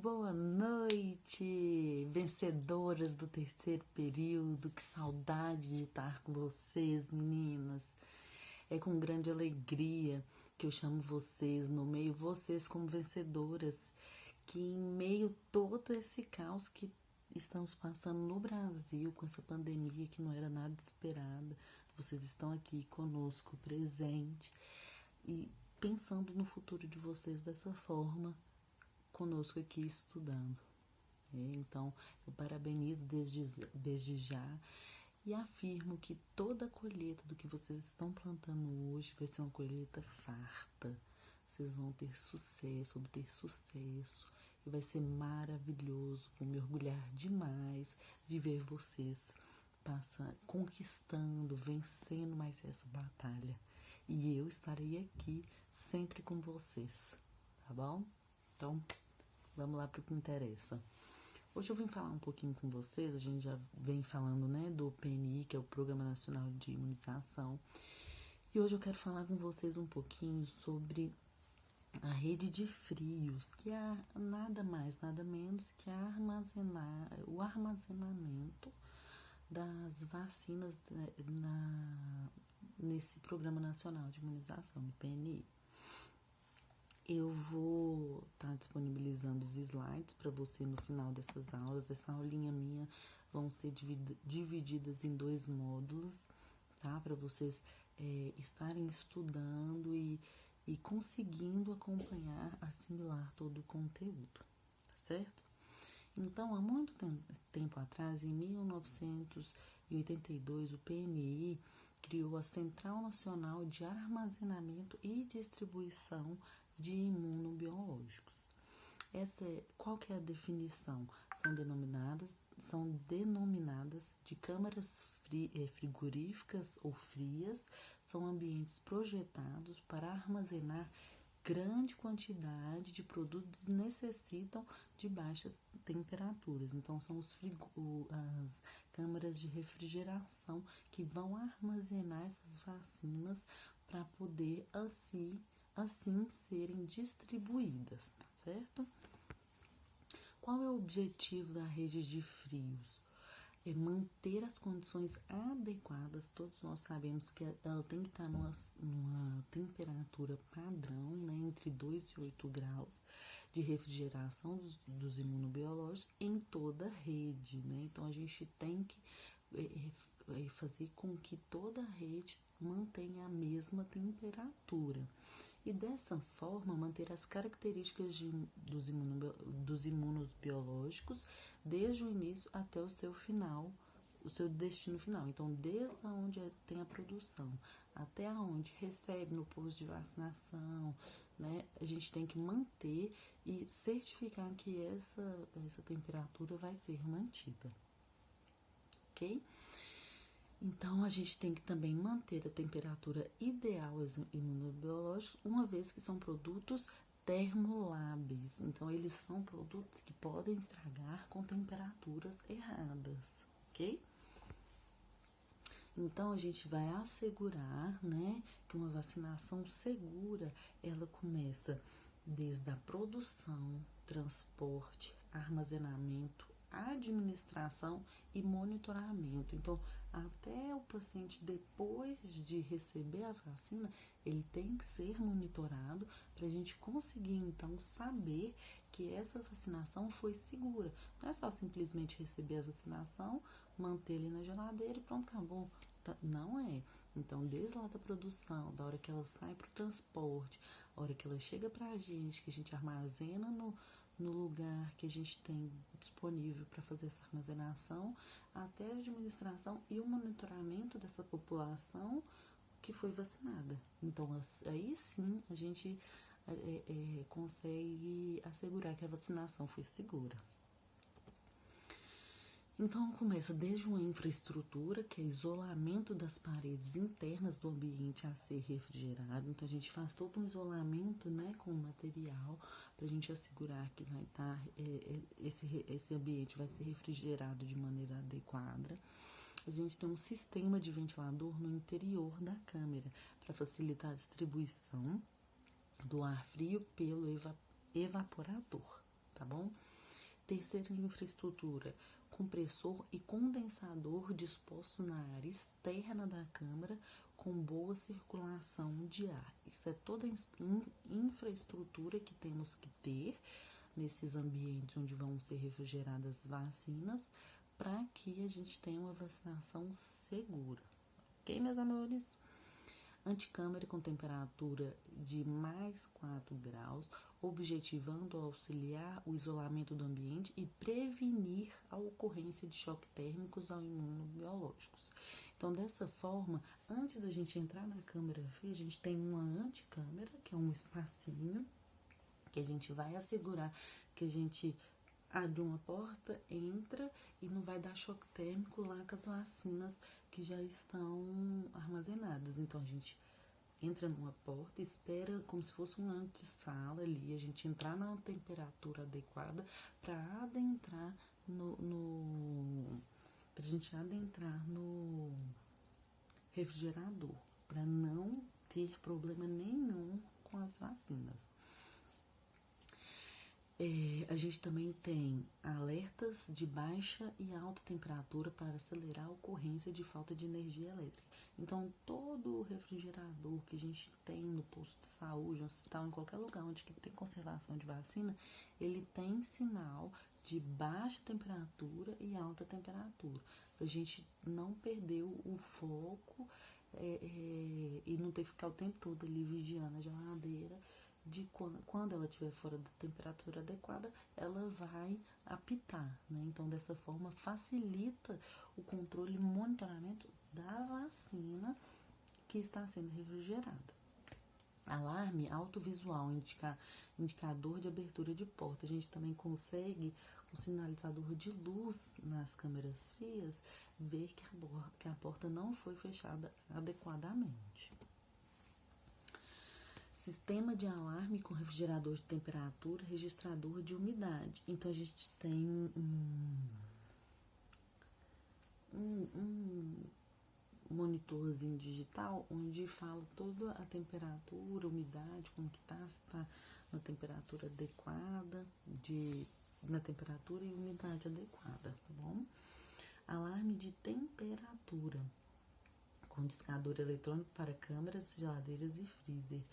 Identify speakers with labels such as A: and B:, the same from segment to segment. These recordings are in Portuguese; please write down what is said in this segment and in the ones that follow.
A: boa noite, vencedoras do terceiro período. Que saudade de estar com vocês, meninas. É com grande alegria que eu chamo vocês, nomeio vocês como vencedoras, que em meio todo esse caos que estamos passando no Brasil, com essa pandemia que não era nada esperada, vocês estão aqui conosco, presente, e pensando no futuro de vocês dessa forma, conosco aqui estudando. Então, eu parabenizo desde já e afirmo que toda a colheita do que vocês estão plantando hoje vai ser uma colheita farta. Vocês vão ter sucesso, obter sucesso, e vai ser maravilhoso. Vou me orgulhar demais de ver vocês conquistando, vencendo mais essa batalha. E eu estarei aqui sempre com vocês, tá bom? Então, vamos lá para o que interessa. Hoje eu vim falar um pouquinho com vocês, a gente já vem falando, do PNI, que é o Programa Nacional de Imunização. E hoje eu quero falar com vocês um pouquinho sobre a rede de frios, que é nada mais, nada menos que o armazenamento das vacinas nesse Programa Nacional de Imunização, o PNI. Eu vou estar disponibilizando os slides para você no final dessas aulas. Essa aulinha minha vão ser divididas em 2 módulos, tá? Para vocês estarem estudando e conseguindo acompanhar, assimilar todo o conteúdo, tá certo? Então, há muito tempo atrás, em 1982, o PNI criou a Central Nacional de Armazenamento e Distribuição de Imunobiológicos. Qual que é a definição? São denominadas de câmaras frigoríficas ou frias, são ambientes projetados para armazenar grande quantidade de produtos que necessitam de baixas temperaturas. Então, são as câmaras de refrigeração que vão armazenar essas vacinas para poder assim serem distribuídas, tá certo? Qual é o objetivo da rede de frios? É manter as condições adequadas. Todos nós sabemos que ela tem que estar numa temperatura padrão, entre 2 e 8 graus de refrigeração dos imunobiológicos em toda a rede, Então, a gente tem que fazer com que toda a rede mantenha a mesma temperatura. E dessa forma, manter as características dos imunobiológicos desde o início até o seu final, o seu destino final. Então, desde onde tem a produção até onde recebe no posto de vacinação, a gente tem que manter e certificar que essa temperatura vai ser mantida, ok? Então, a gente tem que também manter a temperatura ideal aos imunobiológicos, uma vez que são produtos termolábeis. Então, eles são produtos que podem estragar com temperaturas erradas, ok? Então, a gente vai assegurar, que uma vacinação segura, ela começa desde a produção, transporte, armazenamento, administração e monitoramento. Então, até o paciente, depois de receber a vacina, ele tem que ser monitorado para a gente conseguir, então, saber que essa vacinação foi segura. Não é só simplesmente receber a vacinação, manter ele na geladeira e pronto, acabou. Não é. Então, desde lá da produção, da hora que ela sai para o transporte, a hora que ela chega para a gente, que a gente armazena no lugar que a gente tem disponível para fazer essa armazenação, até a administração e o monitoramento dessa população que foi vacinada. Então, aí sim a gente consegue assegurar que a vacinação foi segura. Então, começa desde uma infraestrutura, que é isolamento das paredes internas do ambiente a ser refrigerado. Então, a gente faz todo um isolamento, com o material, para a gente assegurar que vai estar, esse ambiente vai ser refrigerado de maneira adequada. A gente tem um sistema de ventilador no interior da câmera, para facilitar a distribuição do ar frio pelo evaporador, tá bom? Terceira infraestrutura, compressor e condensador dispostos na área externa da câmara com boa circulação de ar. Isso é toda a infraestrutura que temos que ter nesses ambientes onde vão ser refrigeradas vacinas para que a gente tenha uma vacinação segura. Ok, meus amores? Anticâmara com temperatura de mais 4 graus, objetivando auxiliar o isolamento do ambiente e prevenir a ocorrência de choques térmicos ou imunobiológicos. Então, dessa forma, antes da gente entrar na câmara fria, a gente tem uma anticâmara, que é um espacinho, que a gente vai assegurar que a gente abre uma porta, entra e não vai dar choque térmico lá com as vacinas que já estão armazenadas. Então, a gente entra numa porta, espera como se fosse uma antessala ali, a gente entrar na temperatura adequada para adentrar pra gente adentrar no refrigerador, para não ter problema nenhum com as vacinas. A gente também tem alertas de baixa e alta temperatura para acelerar a ocorrência de falta de energia elétrica. Então, todo refrigerador que a gente tem no posto de saúde, no hospital, em qualquer lugar onde tem conservação de vacina, ele tem sinal de baixa temperatura e alta temperatura, para a gente não perder o foco e não ter que ficar o tempo todo ali vigiando a geladeira. De quando ela estiver fora da temperatura adequada, ela vai apitar, né? Então, dessa forma, facilita o controle e monitoramento da vacina que está sendo refrigerada. Alarme autovisual, indicador de abertura de porta. A gente também consegue, com sinalizador de luz nas câmeras frias, ver que a porta não foi fechada adequadamente. Sistema de alarme com refrigerador de temperatura, registrador de umidade. Então, a gente tem um monitorzinho digital onde fala toda a temperatura, umidade, como que tá, se tá na temperatura adequada, na temperatura e umidade adequada, tá bom? Alarme de temperatura, com discador eletrônico para câmeras, geladeiras e freezer.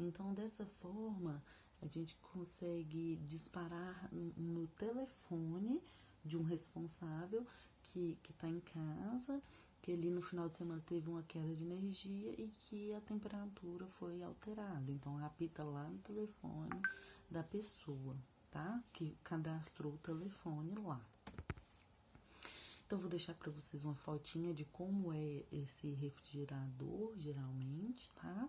A: Então, dessa forma, a gente consegue disparar no telefone de um responsável que está em casa, que ali no final de semana teve uma queda de energia e que a temperatura foi alterada. Então, apita lá no telefone da pessoa, tá? Que cadastrou o telefone lá. Então, vou deixar para vocês uma fotinha de como é esse refrigerador, geralmente, tá?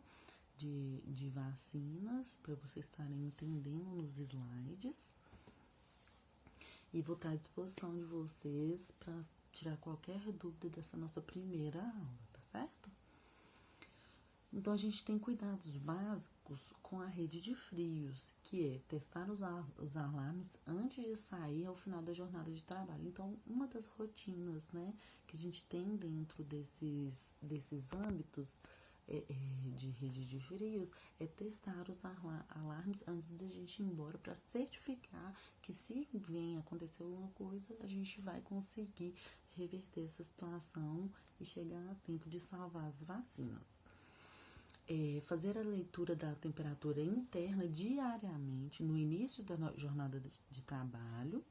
A: De vacinas, para vocês estarem entendendo nos slides. E vou estar à disposição de vocês para tirar qualquer dúvida dessa nossa primeira aula, tá certo? Então, a gente tem cuidados básicos com a rede de frios, que é testar os alarmes antes de sair ao final da jornada de trabalho. Então, uma das rotinas, né, que a gente tem dentro desses âmbitos de rede de frios é testar os alarmes antes da gente ir embora para certificar que se vem acontecer alguma coisa, a gente vai conseguir reverter essa situação e chegar a tempo de salvar as vacinas. Fazer a leitura da temperatura interna diariamente no início da jornada de trabalho,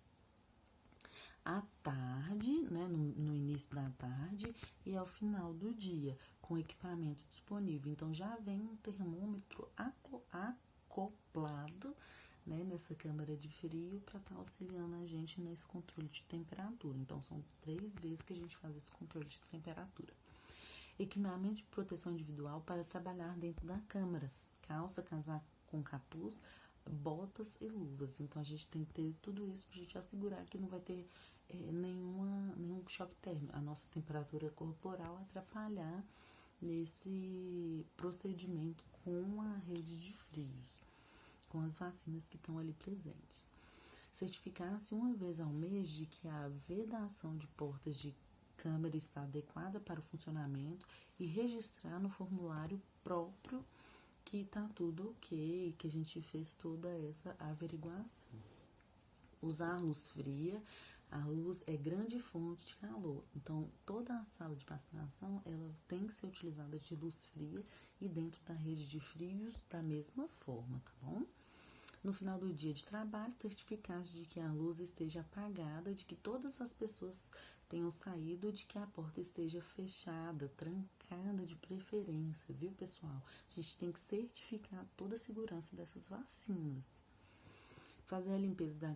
A: à tarde, né, no início da tarde e ao final do dia, com equipamento disponível. Então, já vem um termômetro acoplado, né, nessa câmara de frio para estar auxiliando a gente nesse controle de temperatura. Então, são 3 vezes que a gente faz esse controle de temperatura. Equipamento de proteção individual para trabalhar dentro da câmara. Calça, casaco com capuz, botas e luvas. Então, a gente tem que ter tudo isso para a gente assegurar que não vai ter nenhum choque térmico. A nossa temperatura corporal atrapalhar nesse procedimento com a rede de frios, com as vacinas que estão ali presentes. Certificar-se uma vez ao mês de que a vedação de portas de câmara está adequada para o funcionamento e registrar no formulário próprio que está tudo ok, que a gente fez toda essa averiguação. Usar luz fria. A luz é grande fonte de calor, então toda a sala de vacinação ela tem que ser utilizada de luz fria e dentro da rede de frios da mesma forma, tá bom? No final do dia de trabalho, certificar-se de que a luz esteja apagada, de que todas as pessoas tenham saído, de que a porta esteja fechada, trancada de preferência, viu, pessoal? A gente tem que certificar toda a segurança dessas vacinas. Fazer a limpeza da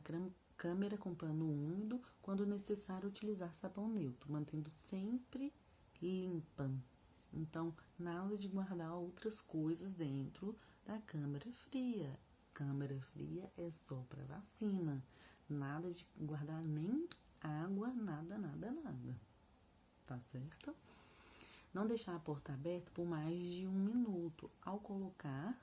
A: câmera com pano úmido, quando necessário utilizar sabão neutro, mantendo sempre limpa. Então, nada de guardar outras coisas dentro da câmara fria. Câmara fria é só para vacina. Nada de guardar nem água, nada. Tá certo? Não deixar a porta aberta por mais de 1 minuto. Ao colocar